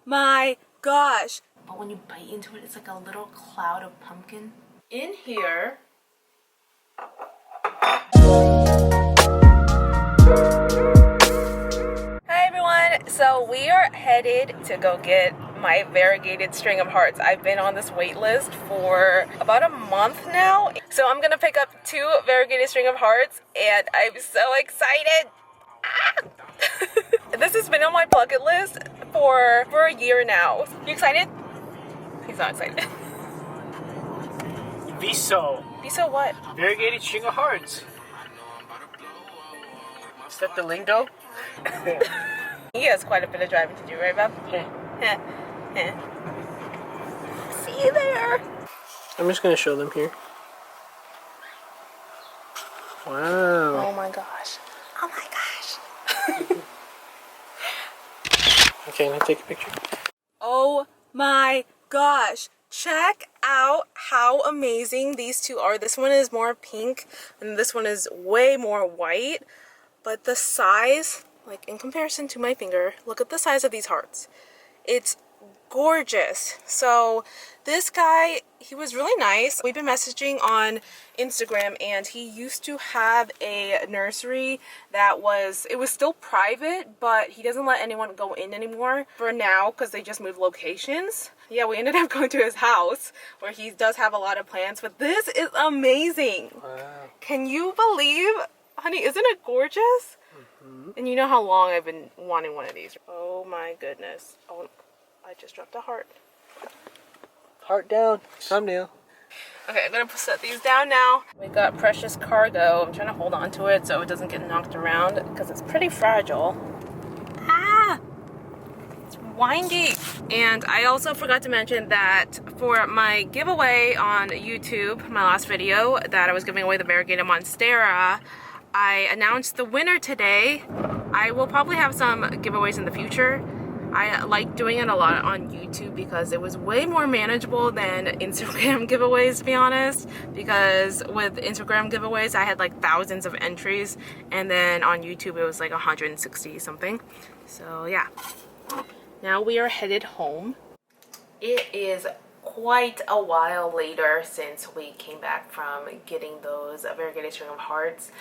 my gosh. But when you bite into it, it's like a little cloud of pumpkin. In here, hi everyone, so we are headed to go get my variegated string of hearts. I've been on this wait list for about a month now. So I'm gonna pick up 2 variegated string of hearts and I'm so excited. This has been on my bucket list for a year now. You excited? He's not excited. Viso. Viso what? Variegated string of hearts. Is that the lingo? He has quite a bit of driving to do, right, Bob? Yeah. See you there. I'm just gonna show them here. Wow. Oh my gosh. Oh my gosh. Okay, I'm gonna take a picture. Oh my gosh. Check out how amazing these 2 are. This one is more pink and this one is way more white. But the size, like in comparison to my finger, look at the size of these hearts. It's gorgeous. So this guy, he was really nice. We've been messaging on Instagram and he used to have a nursery that was still private, but he doesn't let anyone go in anymore for now because they just moved locations. Yeah, we ended up going to his house where he does have a lot of plants, but this is amazing. Wow. Can you believe, honey, isn't it gorgeous? Mm-hmm. And you know how long I've been wanting one of these. Oh my goodness. Oh, I just dropped a heart. Heart down. Thumbnail. Okay, I'm gonna set these down now. We got precious cargo. I'm trying to hold on to it so it doesn't get knocked around because it's pretty fragile. Ah! It's windy. And I also forgot to mention that for my giveaway on YouTube, my last video, that I was giving away the variegated Monstera, I announced the winner today. I will probably have some giveaways in the future. I like doing it a lot on YouTube because it was way more manageable than Instagram giveaways, to be honest. Because with Instagram giveaways, I had like thousands of entries, and then on YouTube it was like 160 something. So yeah. Now we are headed home. It is quite a while later since we came back from getting those variegated string of hearts.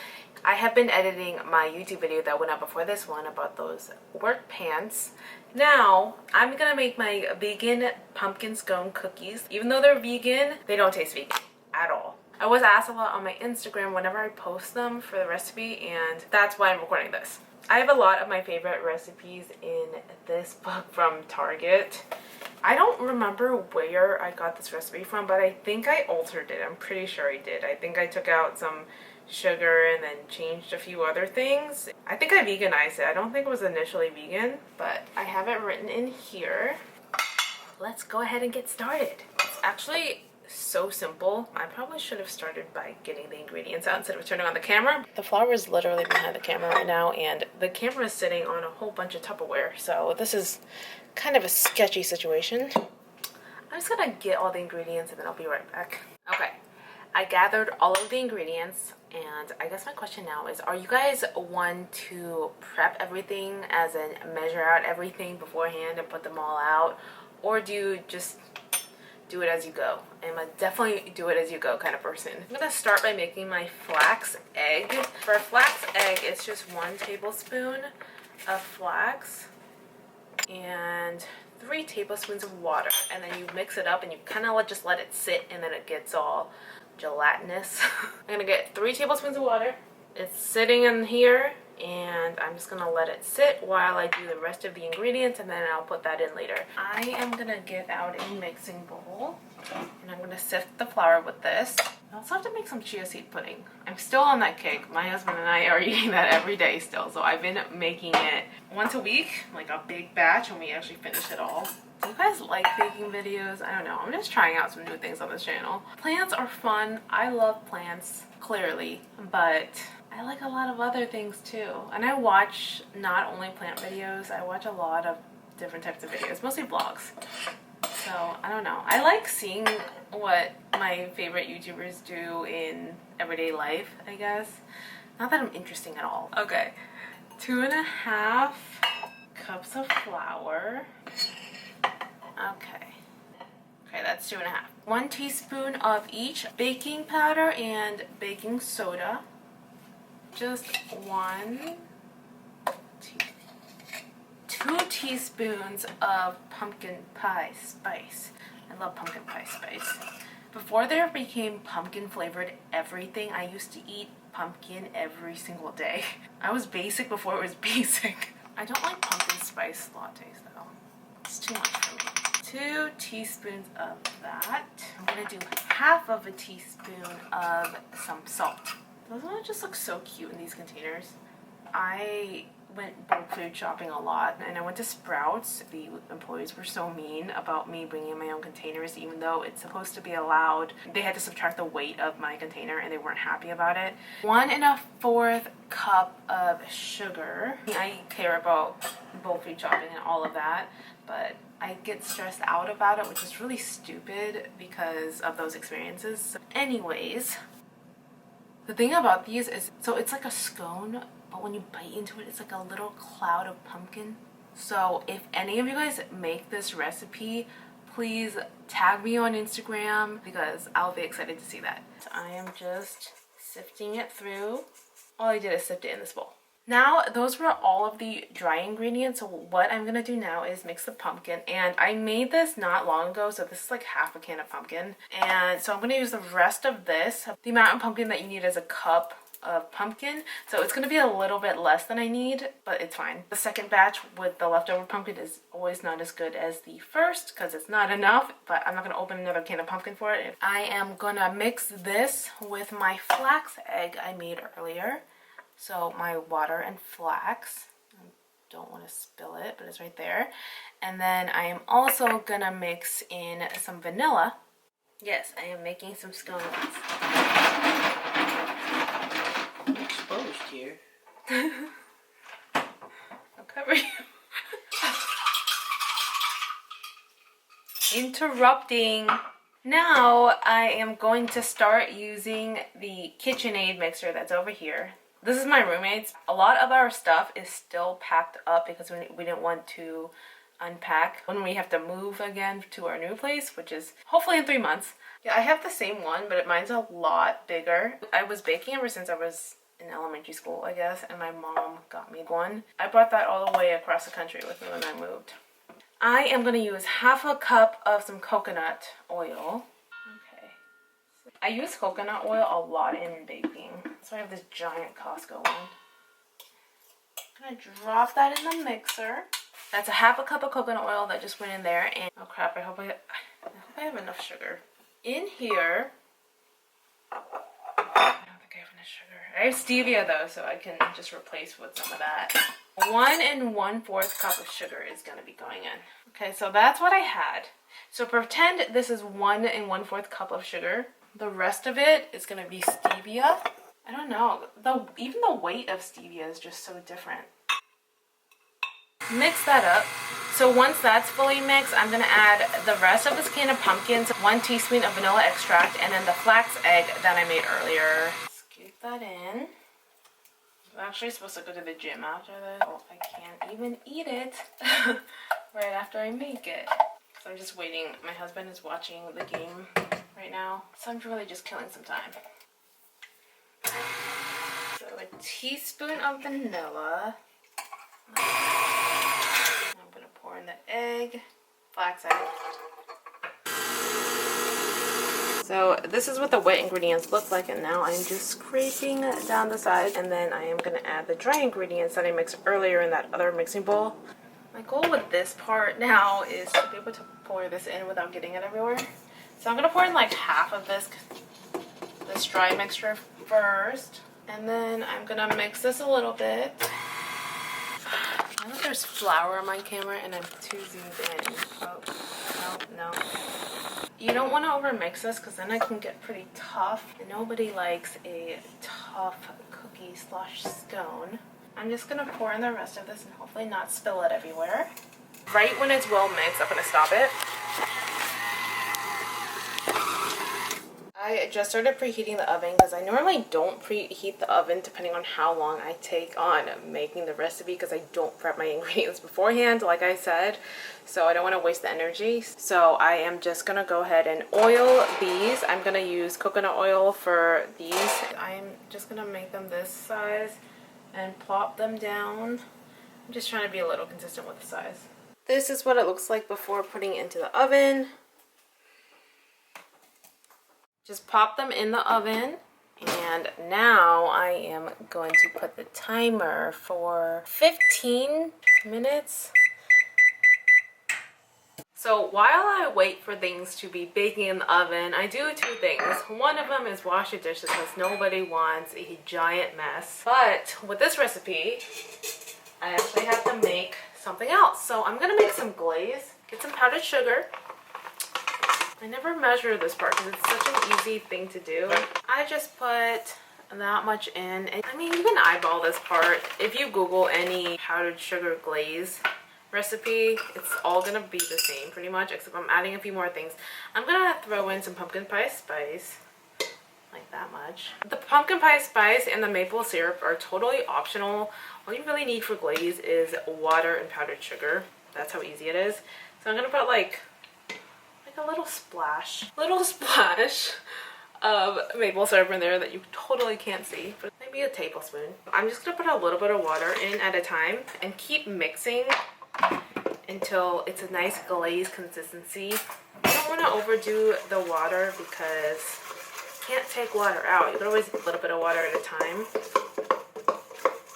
I have been editing my YouTube video that went up before this one about those work pants. Now I'm gonna make my vegan pumpkin scone cookies. Even though they're vegan, they don't taste vegan at all. I was asked a lot on my Instagram whenever I post them for the recipe, and that's why I'm recording this. I have a lot of my favorite recipes in this book from Target. I don't remember where I got this recipe from, but I think I altered it. I'm pretty sure I did. I think I took out some sugar and then changed a few other things. I think I veganized it. I don't think it was initially vegan, but I have it written in here. Let's go ahead and get started. It's actually so simple. I probably should have started by getting the ingredients out instead of turning on the camera. The flour is literally behind the camera right now, and the camera is sitting on a whole bunch of Tupperware, so this is kind of a sketchy situation. I'm just gonna get all the ingredients and then I'll be right back. Okay, I gathered all of the ingredients, and I guess my question now is, are you guys one to prep everything, as in measure out everything beforehand and put them all out, or do you just do it as you go? I'm a definitely do it as you go kind of person. I'm gonna start by making my flax egg. For a flax egg, it's just 1 tablespoon of flax and 3 tablespoons of water, and then you mix it up and you kind of just let it sit, and then it gets all gelatinous. I'm gonna get 3 tablespoons of water. It's sitting in here, and I'm just gonna let it sit while I do the rest of the ingredients, and then I'll put that in later. I am gonna get out a mixing bowl, and I'm gonna sift the flour with this. I also have to make some chia seed pudding. I'm still on that kick. My husband and I are eating that every day still, so I've been making it once a week, like a big batch, when we actually finish it all. Do you guys like baking videos? I don't know. I'm just trying out some new things on this channel. Plants are fun. I love plants, clearly, but I like a lot of other things too. And I watch not only plant videos, I watch a lot of different types of videos, mostly vlogs. So, I don't know. I like seeing what my favorite YouTubers do in everyday life, I guess. Not that I'm interesting at all. Okay, 2.5 cups of flour. Okay. Okay, that's 2.5. 1 teaspoon of each baking powder and baking soda. Just 2 teaspoons of pumpkin pie spice. I love pumpkin pie spice. Before there became pumpkin flavored everything, I used to eat pumpkin every single day. I was basic before it was basic. I don't like pumpkin spice lattes though. It's too much for me. 2 teaspoons of that. I'm gonna do half of a teaspoon of some salt. Doesn't it just look so cute in these containers? I went bulk food shopping a lot, and I went to Sprouts. The employees were so mean about me bringing my own containers, even though it's supposed to be allowed. They had to subtract the weight of my container and they weren't happy about it. 1 1/4 cup of sugar. I care about bulk food shopping and all of that, but I get stressed out about it, which is really stupid because of those experiences. So anyways, the thing about these is, so it's like a scone, but when you bite into it, it's like a little cloud of pumpkin. So if any of you guys make this recipe, please tag me on Instagram because I'll be excited to see that. So I am just sifting it through. All I did is sift it in this bowl. Now, those were all of the dry ingredients. So what I'm gonna do now is mix the pumpkin, and I made this not long ago, so this is like half a can of pumpkin. And so I'm gonna use the rest of this. The amount of pumpkin that you need is a cup of pumpkin, so it's gonna be a little bit less than I need, but it's fine. The second batch with the leftover pumpkin is always not as good as the first because it's not enough, but I'm not gonna open another can of pumpkin for it. I am gonna mix this with my flax egg I made earlier. So my water and flax, I don't want to spill it, but it's right there. And then I am also gonna mix in some vanilla. Yes, I am making some scones. Exposed here. I'll cover you. Interrupting. Now I am going to start using the KitchenAid mixer that's over here. This is my roommate's. A lot of our stuff is still packed up because we didn't want to unpack when we have to move again to our new place, which is hopefully in 3 months. Yeah, I have the same one, but mine's a lot bigger. I was baking ever since I was in elementary school, I guess, and my mom got me one. I brought that all the way across the country with me when I moved. I am going to use half a cup of some coconut oil. Okay. I use coconut oil a lot in baking. So I have this giant Costco one. I'm going to drop that in the mixer. That's a half a cup of coconut oil that just went in there. And oh crap, I hope I have enough sugar. In here, I don't think I have enough sugar. I have stevia though, so I can just replace with some of that. 1 1/4 cup of sugar is going to be going in. Okay, so that's what I had. So pretend this is 1 1/4 cup of sugar. The rest of it is going to be stevia. I don't know, even the weight of stevia is just so different. Mix that up. So once that's fully mixed, I'm going to add the rest of this can of pumpkins, 1 teaspoon of vanilla extract, and then the flax egg that I made earlier. Scoop that in. I'm actually supposed to go to the gym after this. Oh, I can't even eat it right after I make it. So I'm just waiting. My husband is watching the game right now, so I'm really just killing some time. So a teaspoon of vanilla. I'm going to pour in the egg, flax egg. So this is what the wet ingredients look like, and now I'm just scraping down the sides, and then I am going to add the dry ingredients that I mixed earlier in that other mixing bowl. My goal with this part now is to be able to pour this in without getting it everywhere. So I'm going to pour in like half of this dry mixture first, and then I'm going to mix this a little bit. I know there's flour on my camera and I'm too zoomed in. Oh, no. You don't want to overmix this because then it can get pretty tough. And nobody likes a tough cookie / scone. I'm just going to pour in the rest of this and hopefully not spill it everywhere. Right when it's well mixed, I'm going to stop it. I just started preheating the oven because I normally don't preheat the oven depending on how long I take on making the recipe, because I don't prep my ingredients beforehand, like I said. So I don't want to waste the energy. So I am just going to go ahead and oil these. I'm going to use coconut oil for these. I'm just going to make them this size and plop them down. I'm just trying to be a little consistent with the size. This is what it looks like before putting it into the oven. Just pop them in the oven, and now I am going to put the timer for 15 minutes. So while I wait for things to be baking in the oven, I do two things. One of them is wash the dishes because nobody wants a giant mess. But with this recipe, I actually have to make something else. So I'm gonna make some glaze, get some powdered sugar. I never measure this part because it's such an easy thing to do. I just put that much in. I mean, you can eyeball this part. If you Google any powdered sugar glaze recipe, it's all gonna be the same pretty much, except I'm adding a few more things. I'm gonna throw in some pumpkin pie spice, like that much. The pumpkin pie spice and the maple syrup are totally optional. All you really need for glaze is water and powdered sugar. That's how easy it is. So I'm gonna put like a little splash of maple syrup in there that you totally can't see, but maybe a tablespoon. I'm just gonna put a little bit of water in at a time and keep mixing until it's a nice glaze consistency. You don't want to overdo the water because you can't take water out. You can always add a little bit of water at a time,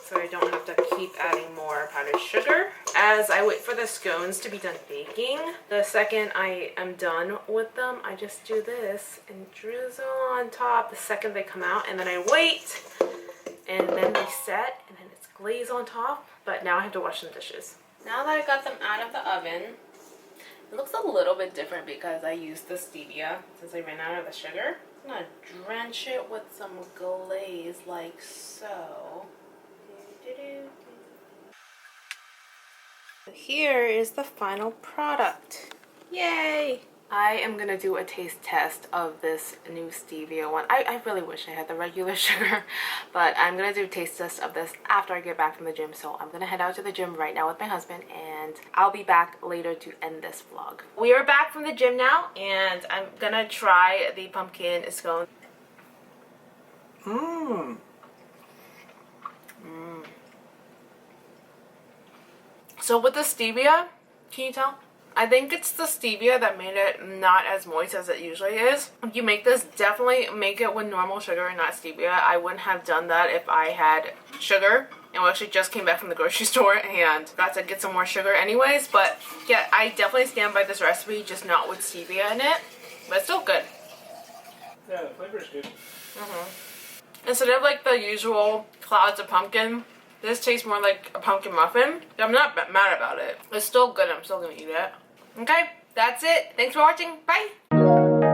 so I don't have to keep adding more powdered sugar. As I wait for the scones to be done baking, the second I am done with them, I just do this and drizzle on top the second they come out, and then I wait, and then they set, and then it's glaze on top. But now I have to wash some dishes. Now that I got them out of the oven, it looks a little bit different because I used the stevia since I ran out of the sugar. I'm gonna drench it with some glaze like so. Here is the final product. Yay! I am gonna do a taste test of this new stevia one. I really wish I had the regular sugar, but I'm gonna do a taste test of this after I get back from the gym. So I'm gonna head out to the gym right now with my husband, and I'll be back later to end this vlog. We are back from the gym now, and I'm gonna try the pumpkin scone. So with the stevia, can you tell? I think it's the stevia that made it not as moist as it usually is. If you make this, definitely make it with normal sugar and not stevia. I wouldn't have done that if I had sugar. And we actually just came back from the grocery store and got to get some more sugar anyways. But yeah, I definitely stand by this recipe, just not with stevia in it. But it's still good. Yeah, the flavor is good. Instead of like the usual clouds of pumpkin, this tastes more like a pumpkin muffin. I'm not mad about it. It's still good. I'm still gonna eat it. Okay, that's it. Thanks for watching. Bye.